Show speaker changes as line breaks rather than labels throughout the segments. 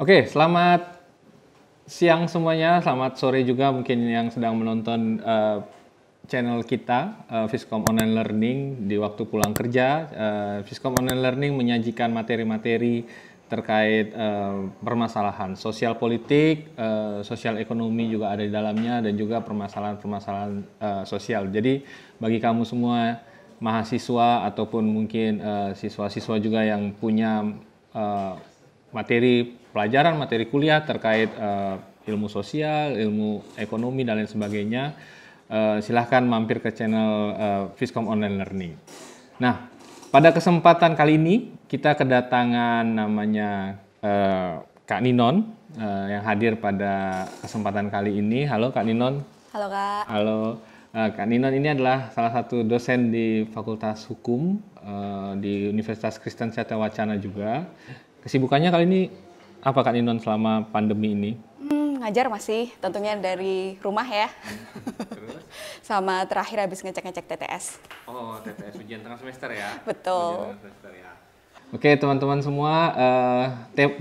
Oke, selamat siang semuanya, selamat sore juga mungkin yang sedang menonton channel kita, Viskom Online Learning di waktu pulang kerja. Viskom Online Learning menyajikan materi-materi terkait permasalahan sosial politik, sosial ekonomi juga ada di dalamnya, dan juga permasalahan-permasalahan sosial. Jadi bagi kamu semua mahasiswa ataupun mungkin siswa-siswa juga yang punya materi pelajaran, materi kuliah terkait ilmu sosial, ilmu ekonomi, dan lain sebagainya, silahkan mampir ke channel Viskom Online Learning. Nah, pada kesempatan kali ini kita kedatangan namanya Kak Ninon yang hadir pada kesempatan kali ini. Halo Kak Ninon.
Halo Kak.
Halo. Kak Ninon ini adalah salah satu dosen di Fakultas Hukum di Universitas Kristen Satya Wacana juga. Kesibukannya kali ini apa Kak Ninon selama pandemi ini?
Ngajar masih, tentunya dari rumah ya.
Terus?
Sama terakhir habis ngecek-ngecek TTS.
Oh, TTS ujian tengah semester ya?
Betul.
Ujian tengah semester ya. Oke teman-teman semua,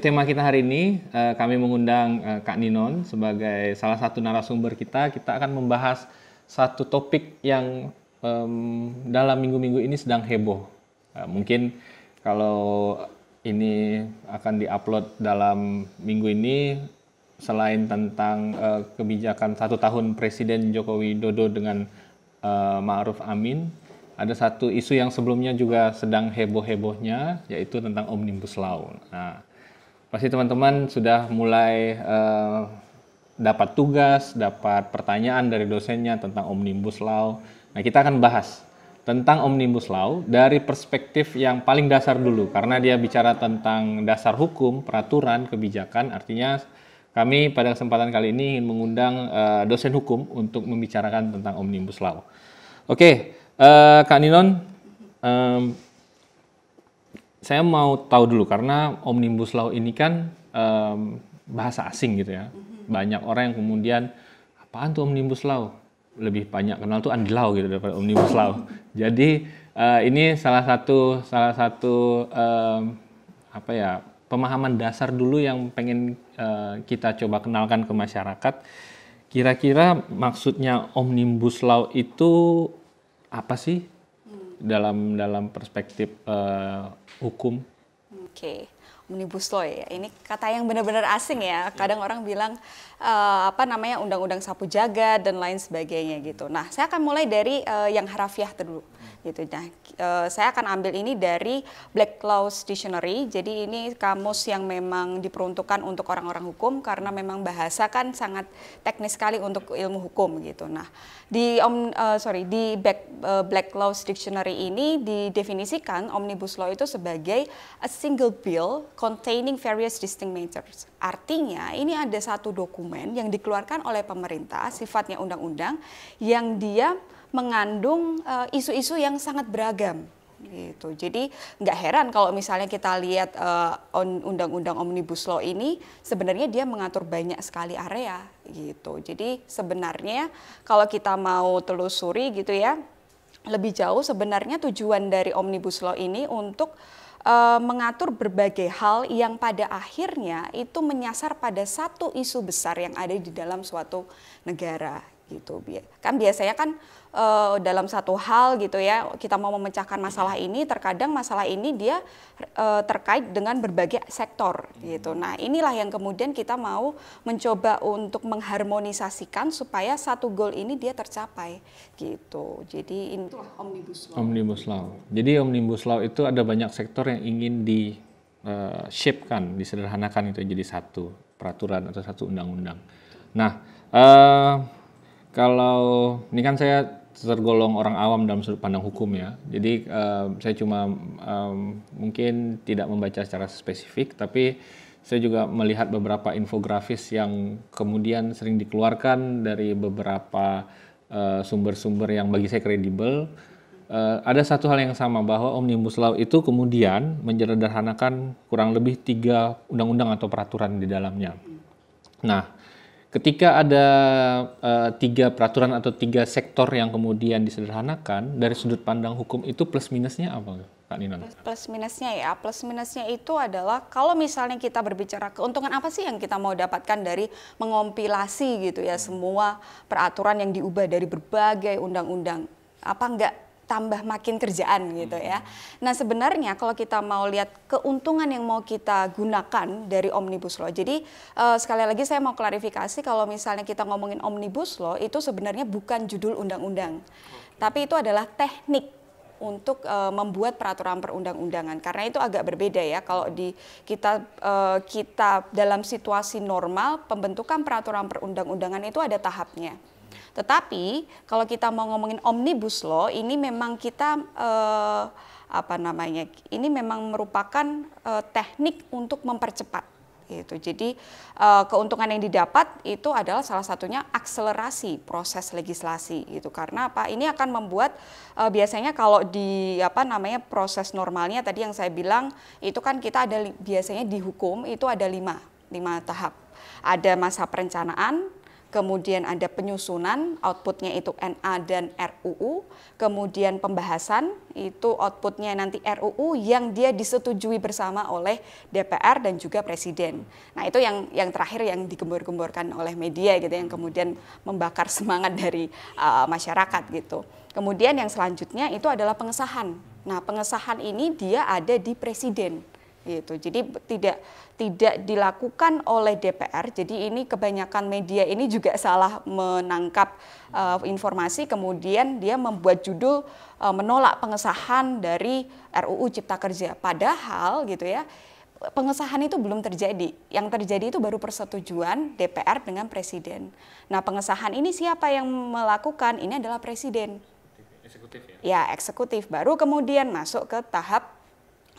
tema kita hari ini kami mengundang Kak Ninon sebagai salah satu narasumber kita. Kita akan membahas satu topik yang dalam minggu-minggu ini sedang heboh. Mungkin kalau ini akan diupload dalam minggu ini, selain tentang kebijakan 1 tahun Presiden Joko Widodo dengan Ma'ruf Amin, ada satu isu yang sebelumnya juga sedang heboh-hebohnya, yaitu tentang Omnibus Law. Nah, pasti teman-teman sudah mulai dapat tugas, dapat pertanyaan dari dosennya tentang Omnibus Law. Nah, kita akan bahas tentang Omnibus Law dari perspektif yang paling dasar dulu, karena dia bicara tentang dasar hukum, peraturan, kebijakan. Artinya kami pada kesempatan kali ini ingin mengundang dosen hukum untuk membicarakan tentang Omnibus Law. Oke, Kak Ninon, saya mau tahu dulu karena Omnibus Law ini kan bahasa asing gitu ya. Banyak orang yang kemudian, apaan tuh Omnibus Law? Lebih banyak kenal tuh Andi Lau gitu daripada Omnibus Law. Jadi ini salah satu apa ya, pemahaman dasar dulu yang pengen kita coba kenalkan ke masyarakat. Kira-kira maksudnya Omnibus Law itu apa sih dalam perspektif hukum?
Oke. Omnibus Law ya, ini kata yang benar-benar asing ya. Kadang orang bilang undang-undang sapu jagat dan lain sebagainya gitu. Nah, saya akan mulai dari yang harafiah dulu gitu. Nah, saya akan ambil ini dari Black Laws Dictionary. Jadi ini kamus yang memang diperuntukkan untuk orang-orang hukum karena memang bahasa kan sangat teknis sekali untuk ilmu hukum gitu. Nah, di Black Laws Dictionary ini didefinisikan Omnibus Law itu sebagai a single bill containing various distinct matters. Artinya ini ada satu dokumen yang dikeluarkan oleh pemerintah, sifatnya undang-undang, yang dia mengandung isu-isu yang sangat beragam. Gitu. Jadi nggak heran kalau misalnya kita lihat undang-undang Omnibus Law ini sebenarnya dia mengatur banyak sekali area gitu. Jadi sebenarnya kalau kita mau telusuri gitu ya, lebih jauh sebenarnya tujuan dari Omnibus Law ini untuk mengatur berbagai hal yang pada akhirnya itu menyasar pada satu isu besar yang ada di dalam suatu negara gitu. Kan biasanya kan dalam satu hal gitu ya, kita mau memecahkan masalah ini, terkadang masalah ini dia terkait dengan berbagai sektor gitu. Nah, inilah yang kemudian kita mau mencoba untuk mengharmonisasikan supaya satu goal ini dia tercapai gitu. Jadi itulah Omnibus Law.
Omnibus Law. Jadi Omnibus Law itu ada banyak sektor yang ingin di shape-kan, disederhanakan itu jadi satu peraturan atau satu undang-undang. Nah, kalau ini kan saya tergolong orang awam dalam sudut pandang hukum ya. Jadi saya cuma mungkin tidak membaca secara spesifik, tapi saya juga melihat beberapa infografis yang kemudian sering dikeluarkan dari beberapa sumber-sumber yang bagi saya kredibel. Ada satu hal yang sama, bahwa Omnibus Law itu kemudian menyederhanakan kurang lebih 3 undang-undang atau peraturan di dalamnya. Nah, ketika ada 3 peraturan atau 3 sektor yang kemudian disederhanakan, dari sudut pandang hukum itu plus minusnya apa? Kak Ninon?
Plus minusnya ya, plus minusnya itu adalah kalau misalnya kita berbicara keuntungan apa sih yang kita mau dapatkan dari mengompilasi gitu ya semua peraturan yang diubah dari berbagai undang-undang, apa enggak tambah makin kerjaan gitu ya. Nah sebenarnya kalau kita mau lihat keuntungan yang mau kita gunakan dari Omnibus Law, jadi sekali lagi saya mau klarifikasi kalau misalnya kita ngomongin Omnibus Law itu sebenarnya bukan judul undang-undang, tapi itu adalah teknik untuk membuat peraturan perundang-undangan, karena itu agak berbeda ya kalau di kita dalam situasi normal pembentukan peraturan perundang-undangan itu ada tahapnya. Tetapi kalau kita mau ngomongin Omnibus Law ini memang kita ini memang merupakan teknik untuk mempercepat gitu. Jadi keuntungan yang didapat itu adalah salah satunya akselerasi proses legislasi gitu. Karena apa? Ini akan membuat biasanya kalau di proses normalnya tadi yang saya bilang itu kan kita ada biasanya di hukum itu ada lima tahap. Ada masa perencanaan, kemudian ada penyusunan, outputnya itu NA dan RUU, kemudian pembahasan, itu outputnya nanti RUU yang dia disetujui bersama oleh DPR dan juga Presiden. Nah itu yang terakhir yang digembor-gemborkan oleh media gitu, yang kemudian membakar semangat dari masyarakat gitu. Kemudian yang selanjutnya itu adalah pengesahan. Nah pengesahan ini dia ada di Presiden. Gitu. Jadi tidak dilakukan oleh DPR. Jadi ini kebanyakan media ini juga salah menangkap informasi, kemudian dia membuat judul menolak pengesahan dari RUU Cipta Kerja. Padahal gitu ya, pengesahan itu belum terjadi. Yang terjadi itu baru persetujuan DPR dengan Presiden. Nah, pengesahan ini siapa yang melakukan? Ini adalah Presiden.
Eksekutif ya?
Ya, eksekutif. Baru kemudian masuk ke tahap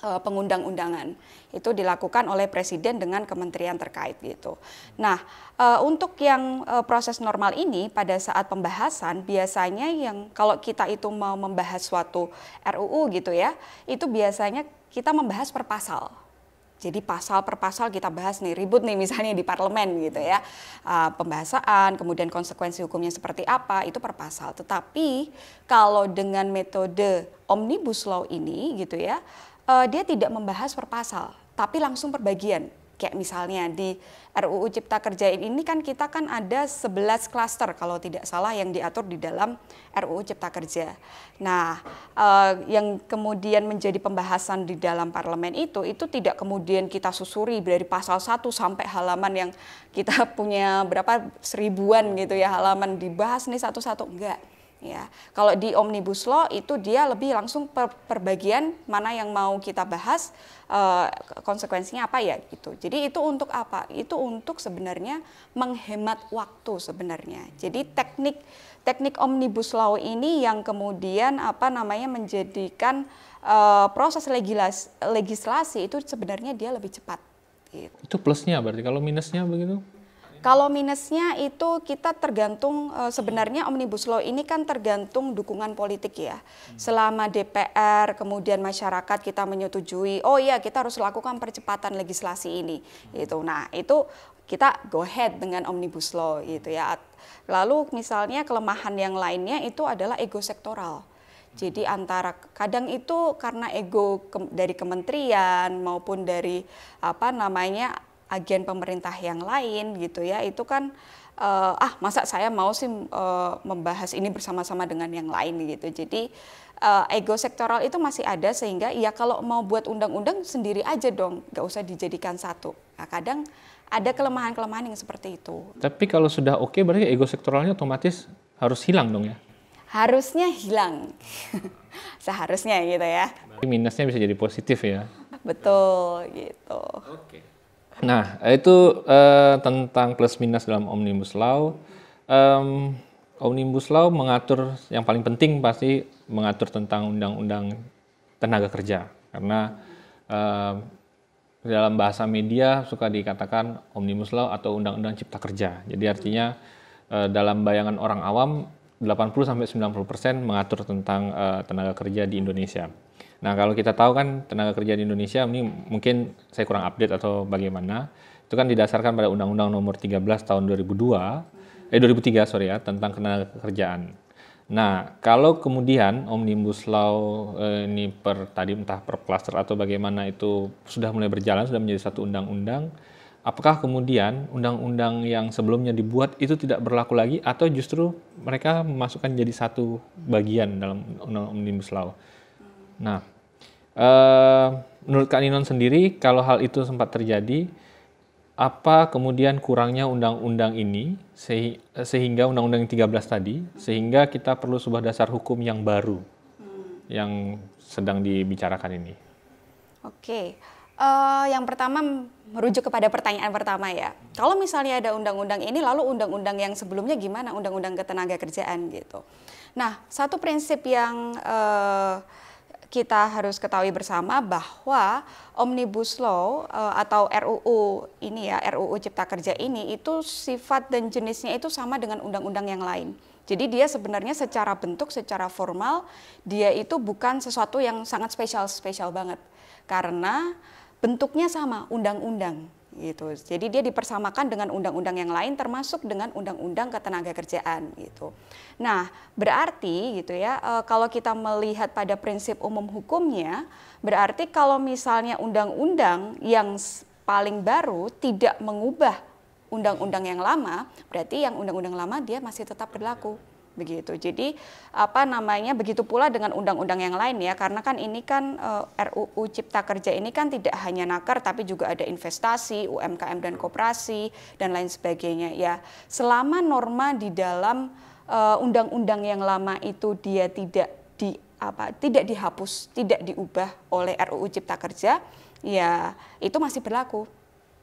pengundang-undangan. Itu dilakukan oleh Presiden dengan kementerian terkait gitu. Nah, untuk yang proses normal ini pada saat pembahasan biasanya yang kalau kita itu mau membahas suatu RUU gitu ya, itu biasanya kita membahas per pasal. Jadi pasal per pasal kita bahas nih, ribut nih misalnya di parlemen gitu ya. Pembahasan, kemudian konsekuensi hukumnya seperti apa, itu per pasal. Tetapi kalau dengan metode Omnibus Law ini gitu ya, dia tidak membahas per pasal, tapi langsung per bagian. Kayak misalnya di RUU Cipta Kerja ini kan kita kan ada 11 klaster kalau tidak salah yang diatur di dalam RUU Cipta Kerja. Nah, yang kemudian menjadi pembahasan di dalam parlemen itu tidak kemudian kita susuri dari pasal 1 sampai halaman yang kita punya berapa seribuan gitu ya halaman dibahas nih satu-satu, enggak. Ya, kalau di Omnibus Law itu dia lebih langsung per bagian mana yang mau kita bahas, konsekuensinya apa ya gitu. Jadi itu untuk apa? Itu untuk sebenarnya menghemat waktu sebenarnya. Jadi teknik Omnibus Law ini yang kemudian menjadikan proses legislasi itu sebenarnya dia lebih cepat. Gitu.
Itu plusnya berarti, kalau minusnya begitu?
Kalau minusnya itu kita tergantung sebenarnya Omnibus Law ini kan tergantung dukungan politik ya. Selama DPR kemudian masyarakat kita menyetujui, oh iya kita harus lakukan percepatan legislasi ini. Gitu. Nah itu kita go ahead dengan Omnibus Law gitu ya. Lalu misalnya kelemahan yang lainnya itu adalah ego sektoral. Jadi antara kadang itu karena ego dari kementerian maupun dari agen pemerintah yang lain gitu ya, itu kan masa saya mau sih membahas ini bersama-sama dengan yang lain gitu. Jadi ego sektoral itu masih ada sehingga ya kalau mau buat undang-undang sendiri aja dong, nggak usah dijadikan satu. Nah, kadang ada kelemahan-kelemahan yang seperti itu.
Tapi kalau sudah oke berarti ego sektoralnya otomatis harus hilang dong ya?
Harusnya hilang, seharusnya gitu ya.
Minusnya bisa jadi positif ya?
Betul gitu.
Oke. Nah, itu tentang plus minus dalam Omnibus Law. Omnibus Law mengatur, yang paling penting pasti mengatur tentang undang-undang tenaga kerja. Karena dalam bahasa media suka dikatakan Omnibus Law atau Undang-Undang Cipta Kerja. Jadi artinya dalam bayangan orang awam 80-90% mengatur tentang tenaga kerja di Indonesia. Nah, kalau kita tahu kan tenaga kerja di Indonesia, ini mungkin saya kurang update atau bagaimana, itu kan didasarkan pada Undang-Undang Nomor 13 tahun 2003 tentang ketenaga kerjaan. Nah, kalau kemudian Omnibus Law ini tadi entah per klaster atau bagaimana itu sudah mulai berjalan, sudah menjadi satu undang-undang, apakah kemudian undang-undang yang sebelumnya dibuat itu tidak berlaku lagi atau justru mereka memasukkan jadi satu bagian dalam Omnibus Law? Nah, menurut Kak Ninon sendiri, kalau hal itu sempat terjadi, apa kemudian kurangnya undang-undang ini sehingga undang-undang yang 13 tadi, sehingga kita perlu sebuah dasar hukum yang baru yang sedang dibicarakan ini?
Oke, yang pertama merujuk kepada pertanyaan pertama ya. Kalau misalnya ada undang-undang ini, lalu undang-undang yang sebelumnya gimana? Undang-undang ketenagakerjaan gitu. Nah, satu prinsip yang kita harus ketahui bersama bahwa Omnibus Law atau RUU ini ya, RUU Cipta Kerja ini itu sifat dan jenisnya itu sama dengan undang-undang yang lain. Jadi dia sebenarnya secara bentuk, secara formal, dia itu bukan sesuatu yang sangat spesial banget. Karena bentuknya sama, undang-undang gitu. Jadi dia dipersamakan dengan undang-undang yang lain termasuk dengan undang-undang ketenagakerjaan gitu. Nah, berarti gitu ya, kalau kita melihat pada prinsip umum hukumnya, berarti kalau misalnya undang-undang yang paling baru tidak mengubah undang-undang yang lama, berarti yang undang-undang lama dia masih tetap berlaku. Begitu. Jadi begitu pula dengan undang-undang yang lain ya, karena kan ini kan RUU Cipta Kerja ini kan tidak hanya naker tapi juga ada investasi, UMKM dan koperasi dan lain sebagainya ya. Selama norma di dalam undang-undang yang lama itu dia tidak dihapus, tidak diubah oleh RUU Cipta Kerja, ya itu masih berlaku.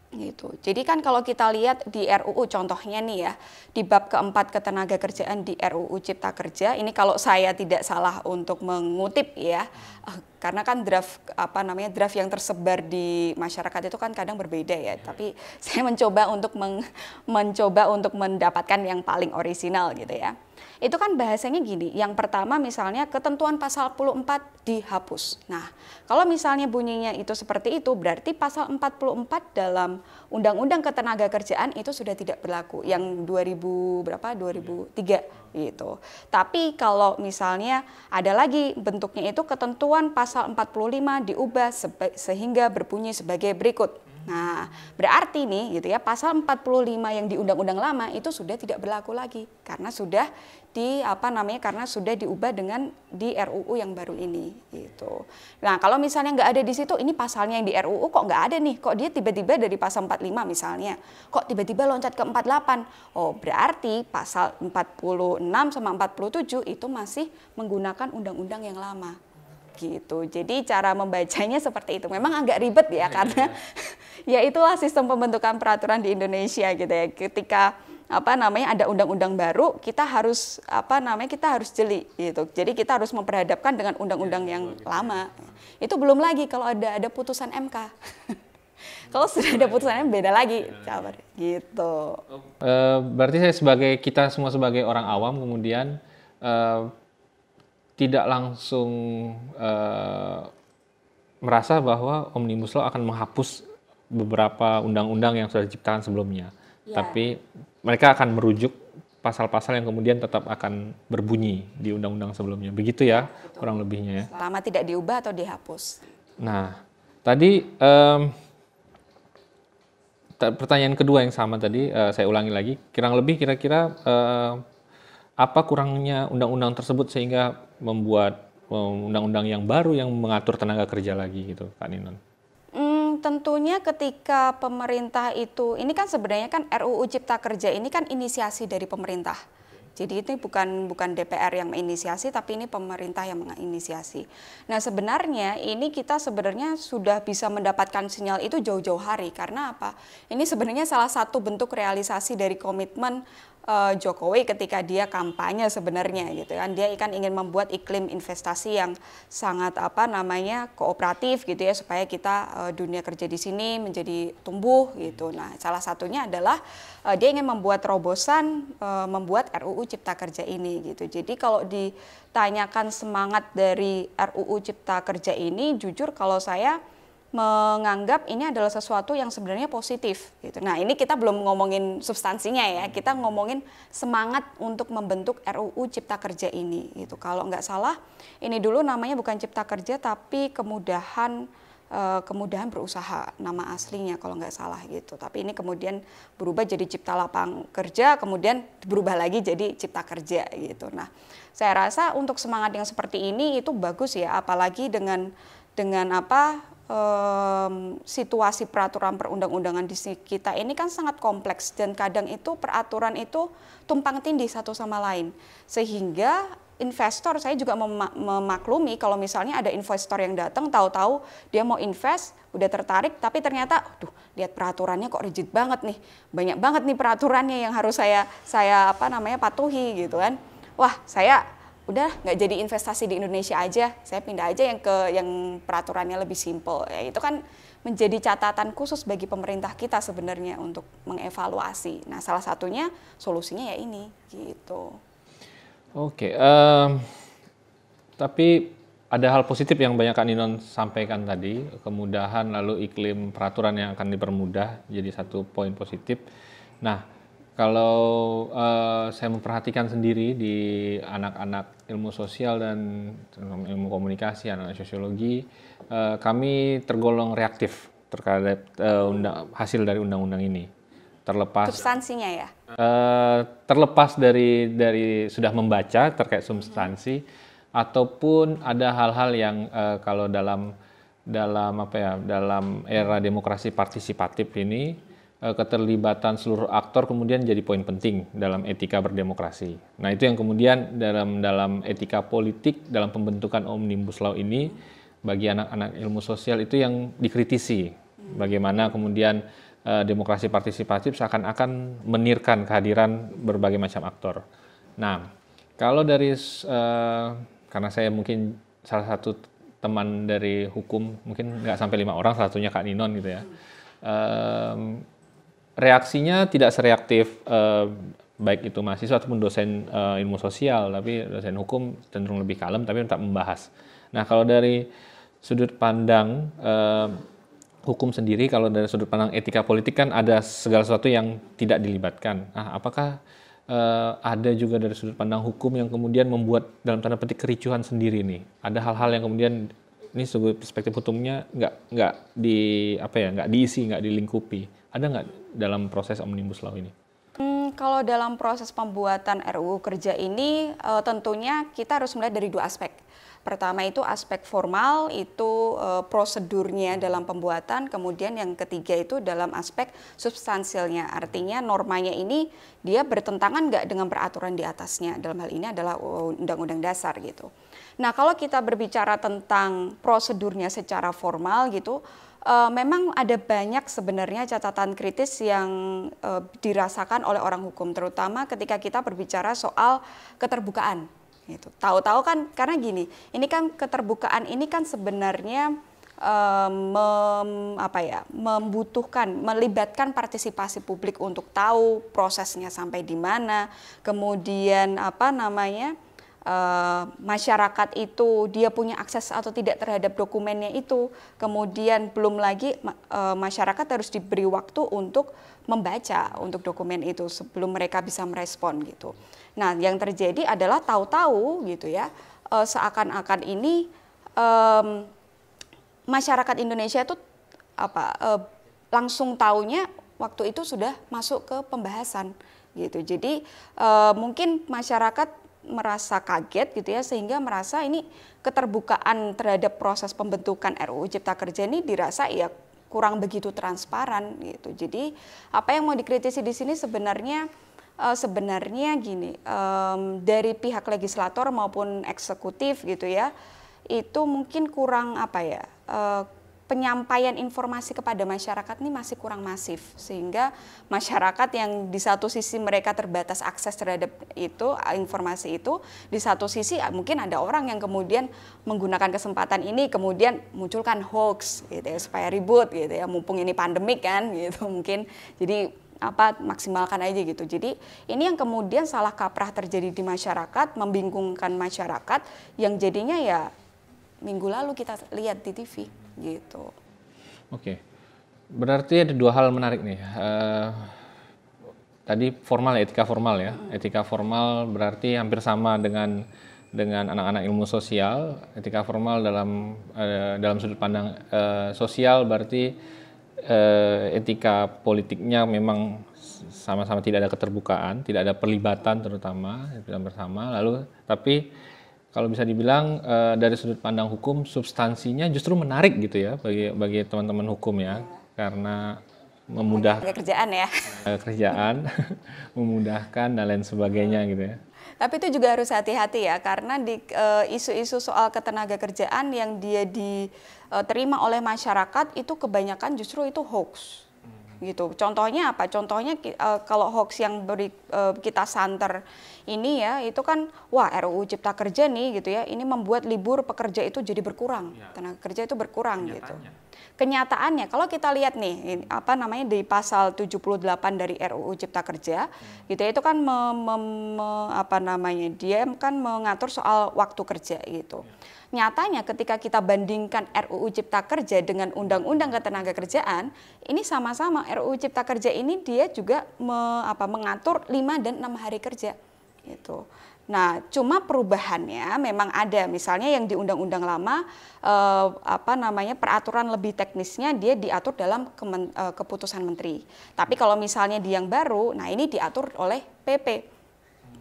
Gitu. Jadi kan kalau kita lihat di RUU contohnya nih ya, di bab keempat ketenagakerjaan di RUU Cipta Kerja, ini kalau saya tidak salah untuk mengutip ya, karena kan draft yang tersebar di masyarakat itu kan kadang berbeda ya, tapi saya mencoba untuk mendapatkan yang paling orisinal gitu ya. Itu kan bahasanya gini, yang pertama misalnya ketentuan pasal 44 dihapus. Nah, kalau misalnya bunyinya itu seperti itu, berarti pasal 44 dalam Undang-Undang Ketenagakerjaan itu sudah tidak berlaku, yang 2003 gitu. Tapi kalau misalnya ada lagi bentuknya itu ketentuan pasal 45 diubah sehingga berbunyi sebagai berikut. Nah, berarti nih gitu ya, pasal 45 yang di undang-undang lama itu sudah tidak berlaku lagi karena sudah karena sudah diubah dengan di RUU yang baru ini gitu. Nah, kalau misalnya nggak ada di situ, ini pasalnya yang di RUU kok nggak ada nih, kok dia tiba-tiba dari pasal 45 misalnya, kok tiba-tiba loncat ke 48. Oh, berarti pasal 46 sama 47 itu masih menggunakan undang-undang yang lama. Gitu. Jadi cara membacanya seperti itu. Memang agak ribet ya karena ya itulah sistem pembentukan peraturan di Indonesia gitu ya. Ketika ada undang-undang baru, kita harus jeli gitu. Jadi kita harus memperhadapkan dengan undang-undang yang lama. Itu belum lagi kalau ada putusan MK. Kalau sudah ada putusannya beda lagi, gitu.
Berarti kita semua sebagai orang awam kemudian tidak langsung merasa bahwa Omnibus Law akan menghapus beberapa undang-undang yang sudah diciptakan sebelumnya. Ya. Tapi mereka akan merujuk pasal-pasal yang kemudian tetap akan berbunyi di undang-undang sebelumnya. Begitu ya, betul, kurang lebihnya ya.
Selama tidak diubah atau dihapus.
Nah, tadi pertanyaan kedua yang sama tadi, saya ulangi lagi. Kira-kira apa kurangnya undang-undang tersebut sehingga membuat undang-undang yang baru yang mengatur tenaga kerja lagi gitu, Kak Ninon?
Tentunya ketika pemerintah ini kan sebenarnya kan RUU Cipta Kerja ini kan inisiasi dari pemerintah. Jadi itu bukan DPR yang menginisiasi, tapi ini pemerintah yang menginisiasi. Nah, sebenarnya ini kita sudah bisa mendapatkan sinyal itu jauh-jauh hari. Karena apa? Ini sebenarnya salah satu bentuk realisasi dari komitmen Jokowi ketika dia kampanye sebenarnya gitu kan. Dia kan ingin membuat iklim investasi yang sangat kooperatif gitu ya, supaya kita dunia kerja di sini menjadi tumbuh gitu. Nah, salah satunya adalah dia ingin membuat terobosan membuat RUU Cipta Kerja ini gitu. Jadi kalau ditanyakan semangat dari RUU Cipta Kerja ini, jujur kalau saya menganggap ini adalah sesuatu yang sebenarnya positif gitu. Nah, ini kita belum ngomongin substansinya ya, kita ngomongin semangat untuk membentuk RUU Cipta Kerja ini gitu. Kalau nggak salah, ini dulu namanya bukan Cipta Kerja tapi kemudahan berusaha, nama aslinya kalau nggak salah gitu. Tapi ini kemudian berubah jadi Cipta Lapangan Kerja, kemudian berubah lagi jadi Cipta Kerja gitu. Nah, saya rasa untuk semangat yang seperti ini itu bagus ya, apalagi dengan situasi peraturan perundang-undangan di kita ini kan sangat kompleks dan kadang itu peraturan itu tumpang tindih satu sama lain, sehingga investor, saya juga memaklumi kalau misalnya ada investor yang datang tahu-tahu dia mau invest, udah tertarik tapi ternyata lihat peraturannya kok rigid banget nih, banyak banget nih peraturannya yang harus saya patuhi gitu kan. Wah, saya udah nggak jadi investasi di Indonesia aja, saya pindah aja yang peraturannya lebih simple. Ya, itu kan menjadi catatan khusus bagi pemerintah kita sebenarnya untuk mengevaluasi. Nah, salah satunya solusinya ya ini gitu.
Oke, tapi ada hal positif yang banyak Kak Ninon sampaikan tadi, kemudahan lalu iklim peraturan yang akan dipermudah jadi satu poin positif. Nah, kalau saya memperhatikan sendiri di anak-anak ilmu sosial dan ilmu komunikasi, anak sosiologi, kami tergolong reaktif terhadap hasil dari undang-undang ini. Terlepas
substansinya ya?
Terlepas dari sudah membaca terkait substansi, ataupun ada hal-hal yang kalau dalam era demokrasi partisipatif ini, keterlibatan seluruh aktor kemudian jadi poin penting dalam etika berdemokrasi. Nah, itu yang kemudian dalam etika politik, dalam pembentukan Omnibus Law ini, bagi anak-anak ilmu sosial itu yang dikritisi. Bagaimana kemudian demokrasi partisipatif seakan-akan menirkan kehadiran berbagai macam aktor. Nah, kalau karena saya mungkin salah satu teman dari hukum, mungkin nggak sampai 5 orang, salah satunya Kak Ninon gitu ya. Reaksinya tidak sereaktif baik itu mahasiswa ataupun dosen ilmu sosial, tapi dosen hukum cenderung lebih kalem tapi tetap membahas. Nah, kalau dari sudut pandang hukum sendiri, kalau dari sudut pandang etika politik kan ada segala sesuatu yang tidak dilibatkan. Nah, apakah ada juga dari sudut pandang hukum yang kemudian membuat dalam tanda petik kericuhan sendiri nih? Ada hal-hal yang kemudian ini sebagai perspektif hukumnya nggak diisi, nggak dilingkupi. Ada nggak dalam proses Omnibus Law ini?
Kalau dalam proses pembuatan RUU Kerja ini tentunya kita harus melihat dari 2 aspek. Pertama itu aspek formal, itu prosedurnya dalam pembuatan, kemudian yang ketiga itu dalam aspek substansialnya, artinya normanya ini dia bertentangan nggak dengan peraturan di atasnya, dalam hal ini adalah Undang-Undang Dasar gitu. Nah, kalau kita berbicara tentang prosedurnya secara formal gitu, memang ada banyak sebenarnya catatan kritis yang dirasakan oleh orang hukum, terutama ketika kita berbicara soal keterbukaan. Gitu. Tahu-tahu kan karena gini, ini kan keterbukaan ini kan sebenarnya melibatkan partisipasi publik untuk tahu prosesnya sampai di mana, kemudian masyarakat itu dia punya akses atau tidak terhadap dokumennya itu, kemudian belum lagi masyarakat harus diberi waktu untuk membaca untuk dokumen itu sebelum mereka bisa merespon gitu. Nah, yang terjadi adalah tahu-tahu gitu ya, seakan-akan ini masyarakat Indonesia itu langsung taunya waktu itu sudah masuk ke pembahasan gitu. Jadi mungkin masyarakat merasa kaget gitu ya, sehingga merasa ini keterbukaan terhadap proses pembentukan RUU Cipta Kerja ini dirasa ya kurang begitu transparan gitu. Jadi apa yang mau dikritisi di sini sebenarnya gini, dari pihak legislator maupun eksekutif gitu ya, itu mungkin kurang penyampaian informasi kepada masyarakat ini masih kurang masif, sehingga masyarakat yang di satu sisi mereka terbatas akses terhadap itu informasi itu, di satu sisi mungkin ada orang yang kemudian menggunakan kesempatan ini kemudian munculkan hoax gitu ya, supaya ribut gitu ya, mumpung ini pandemik kan gitu mungkin, jadi maksimalkan aja gitu. Jadi ini yang kemudian salah kaprah terjadi di masyarakat, membingungkan masyarakat, yang jadinya ya minggu lalu kita lihat di TV gitu.
Oke. Berarti ada dua hal menarik nih. Tadi formal, etika formal ya. Etika formal berarti hampir sama dengan anak-anak ilmu sosial. Etika formal dalam sudut pandang sosial berarti etika politiknya memang sama-sama tidak ada keterbukaan, tidak ada perlibatan terutama bersama. Lalu tapi kalau bisa dibilang dari sudut pandang hukum substansinya justru menarik gitu ya bagi teman-teman hukum ya, karena memudahkan
kerjaan ya.
Kerjaan, memudahkan dan lain sebagainya gitu ya.
Tapi itu juga harus hati-hati ya, karena di isu-isu soal ketenaga kerjaan yang dia diterima oleh masyarakat itu kebanyakan justru itu hoax. Gitu. Contohnya apa? Contohnya kalau hoax yang kita santer ini ya, itu kan wah RUU Cipta Kerja nih gitu ya, ini membuat libur pekerja itu jadi berkurang, tenaga kerja itu berkurang gitu. Kenyataannya kalau kita lihat nih apa namanya di pasal 78 dari RUU Cipta Kerja gitu ya, itu kan dia kan mengatur soal waktu kerja gitu. Nyatanya ketika kita bandingkan RUU Cipta Kerja dengan Undang-Undang Ketenagakerjaan, ini sama-sama RUU Cipta Kerja ini dia juga mengatur 5 dan 6 hari kerja gitu. Nah, cuma perubahannya memang ada. Misalnya yang di undang-undang lama peraturan lebih teknisnya dia diatur dalam keputusan menteri. Tapi kalau misalnya di yang baru, nah ini diatur oleh PP.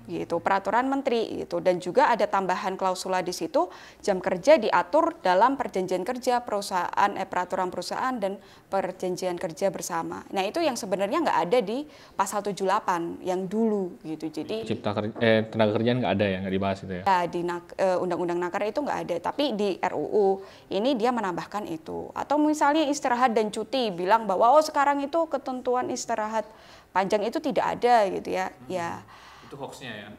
Gitu, peraturan menteri gitu, dan juga ada tambahan klausula di situ, jam kerja diatur dalam perjanjian kerja perusahaan, peraturan perusahaan dan perjanjian kerja bersama. Nah itu yang sebenarnya nggak ada di pasal 78 yang dulu gitu. Jadi
tenaga kerjaan nggak ada ya, nggak dibahas itu ya?
Ya di undang-undang Naker itu nggak ada, tapi di RUU ini dia menambahkan itu. Atau misalnya istirahat dan cuti, bilang bahwa oh sekarang itu ketentuan istirahat panjang itu tidak ada gitu ya. Ya.
Itu hoaxnya ya?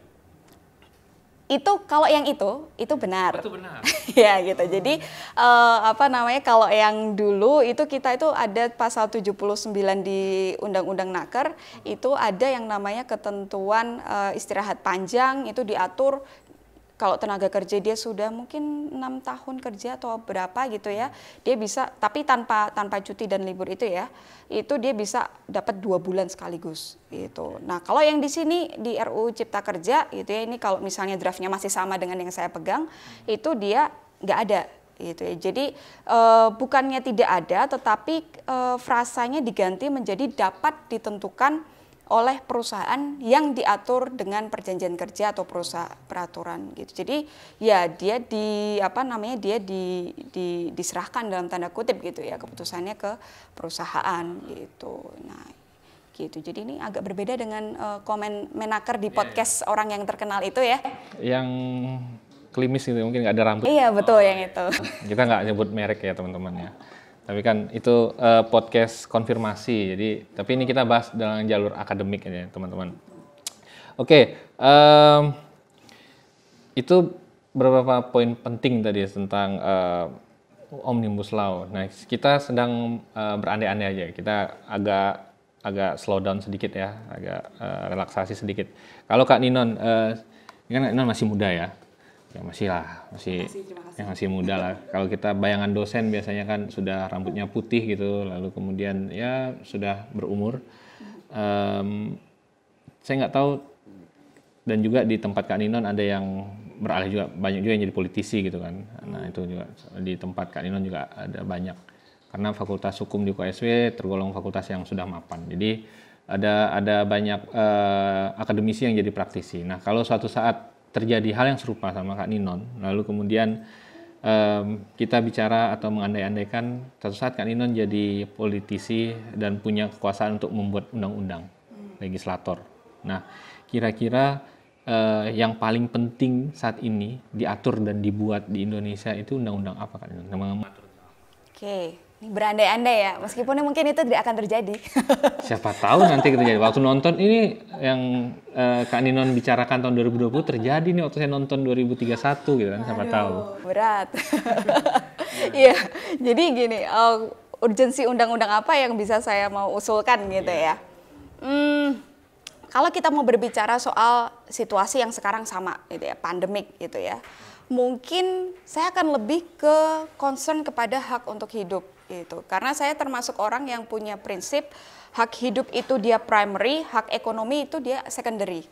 Itu kalau yang itu benar.
Itu benar.
Ya gitu. Jadi kalau yang dulu itu kita itu ada pasal 79 di Undang-Undang Naker, itu ada yang namanya ketentuan istirahat panjang, itu diatur kalau tenaga kerja dia sudah mungkin 6 tahun kerja atau berapa gitu ya, dia bisa, tapi tanpa cuti dan libur itu ya, itu dia bisa dapat 2 bulan sekaligus gitu. Nah kalau yang di sini di RUU Cipta Kerja gitu ya, ini kalau misalnya draftnya masih sama dengan yang saya pegang, itu dia nggak ada gitu ya. Jadi bukannya tidak ada, tetapi frasanya diganti menjadi dapat ditentukan oleh perusahaan yang diatur dengan perjanjian kerja atau peraturan gitu. Jadi ya dia diserahkan dalam tanda kutip gitu ya, keputusannya ke perusahaan gitu. Nah, gitu. Jadi ini agak berbeda dengan komen Menaker di podcast orang yang terkenal itu ya.
Yang klimis gitu, mungkin nggak ada rambut.
Iya, betul yang itu.
Kita nggak nyebut merek ya teman-teman ya. Tapi kan itu podcast konfirmasi, tapi ini kita bahas dalam jalur akademik ya teman-teman. Oke, itu beberapa poin penting tadi tentang Omnibus Law. Nah, kita sedang berandai-andai aja, kita agak slow down sedikit ya, agak relaksasi sedikit. Kalau Kak Ninon, ini kan Kak Ninon masih muda ya. Ya masih muda lah. Kalau kita bayangan dosen biasanya kan sudah rambutnya putih gitu, lalu kemudian ya sudah berumur. Saya nggak tahu, dan juga di tempat Kak Ninon ada yang beralih juga, banyak juga yang jadi politisi gitu kan. Nah itu juga di tempat Kak Ninon juga ada banyak, karena Fakultas Hukum di UKSW tergolong fakultas yang sudah mapan. Jadi ada banyak akademisi yang jadi praktisi. Nah kalau suatu saat terjadi hal yang serupa sama Kak Ninon, lalu kemudian kita bicara atau mengandai-andaikan suatu saat Kak Ninon jadi politisi dan punya kekuasaan untuk membuat undang-undang, legislator. Nah, kira-kira yang paling penting saat ini diatur dan dibuat di Indonesia itu undang-undang apa Kak Ninon?
Oke, ini berandai-andai ya, meskipun mungkin itu tidak akan terjadi.
Siapa tahu nanti terjadi. Waktu nonton ini yang Kak Ninon bicarakan tahun 2020 terjadi nih waktu saya nonton 2031 gitu kan, siapa tahu.
Berat. Iya, jadi gini, urgensi undang-undang apa yang bisa saya mau usulkan gitu ya. Kalau kita mau berbicara soal situasi yang sekarang sama gitu ya, pandemik gitu ya. mungkin saya akan lebih ke concern kepada hak untuk hidup gitu. Karena saya termasuk orang yang punya prinsip hak hidup itu dia primary, hak ekonomi itu dia secondary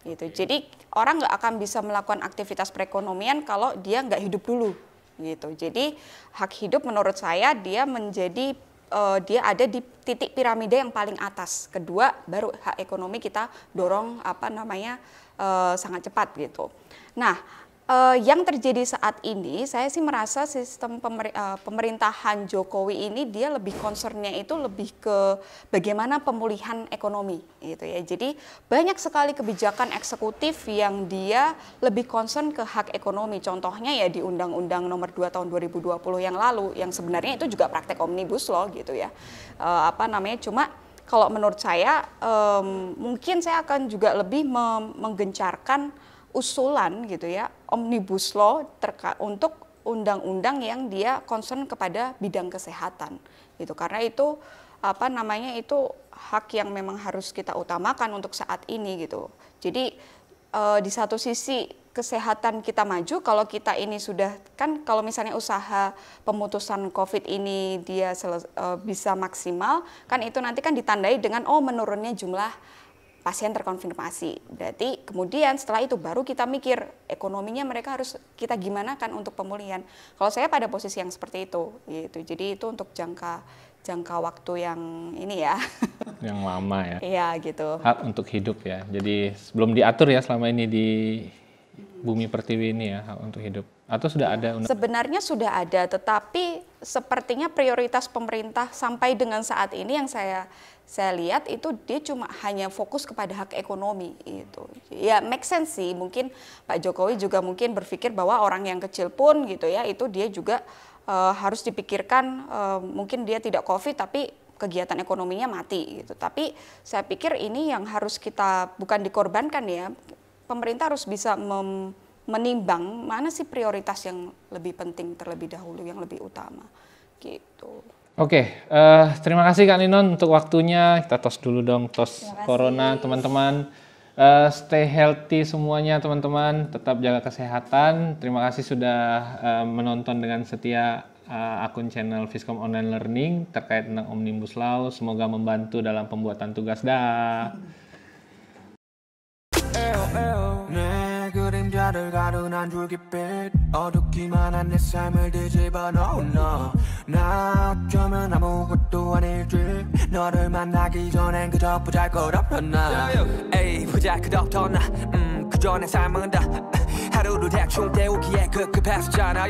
gitu. Jadi orang nggak akan bisa melakukan aktivitas perekonomian kalau dia nggak hidup dulu gitu. Jadi hak hidup menurut saya dia menjadi dia ada di titik piramida yang paling atas. Kedua, baru hak ekonomi kita dorong sangat cepat gitu. Nah, yang terjadi saat ini, saya sih merasa sistem pemerintahan Jokowi ini dia lebih concernnya itu lebih ke bagaimana pemulihan ekonomi gitu ya. Jadi banyak sekali kebijakan eksekutif yang dia lebih concern ke hak ekonomi. Contohnya ya di Undang-Undang Nomor 2 Tahun 2020 yang lalu, yang sebenarnya itu juga praktek Omnibus Law gitu ya. Cuma kalau menurut saya mungkin saya akan juga lebih menggencarkan usulan gitu ya Omnibus Law untuk undang-undang yang dia concern kepada bidang kesehatan gitu, karena itu itu hak yang memang harus kita utamakan untuk saat ini gitu. Jadi di satu sisi kesehatan kita maju kalau kita ini sudah kan, kalau misalnya usaha pemutusan COVID ini dia bisa maksimal kan, itu nanti kan ditandai dengan menurunnya jumlah pasien terkonfirmasi. Berarti kemudian setelah itu baru kita mikir ekonominya mereka harus kita gimana kan untuk pemulihan. Kalau saya pada posisi yang seperti itu gitu. Jadi itu untuk jangka waktu yang ini ya.
Yang lama ya.
Iya gitu.
Hak untuk hidup ya. Jadi belum diatur ya selama ini di Bumi Pertiwi ini ya, hak untuk hidup. Atau sudah ada?
Sebenarnya sudah ada, tetapi sepertinya prioritas pemerintah sampai dengan saat ini yang saya lihat itu dia cuma hanya fokus kepada hak ekonomi itu. Ya make sense sih, mungkin Pak Jokowi juga mungkin berpikir bahwa orang yang kecil pun gitu ya, itu dia juga harus dipikirkan, mungkin dia tidak COVID tapi kegiatan ekonominya mati gitu. Tapi saya pikir ini yang harus kita bukan dikorbankan ya. Pemerintah harus bisa menimbang mana sih prioritas yang lebih penting terlebih dahulu, yang lebih utama gitu.
Oke, terima kasih Kak Ninon untuk waktunya. Kita tos dulu dong, tos corona teman-teman. Stay healthy semuanya teman-teman, tetap jaga kesehatan. Terima kasih sudah menonton dengan setia akun channel Viscom Online Learning terkait tentang Omnibus Law. Semoga membantu dalam pembuatan tugas. Dah. 그림자를 가른 한 줄깃빛 어둡기만 한 내 삶을 뒤집어 놓은 너 나 어쩌면 아무것도 아닐지 너를 만나기 전엔 그저 보잘것없던 나 에이 보잘것없던 나 그저 내 삶은 다 하루를 대충 때우기에 급급했었잖아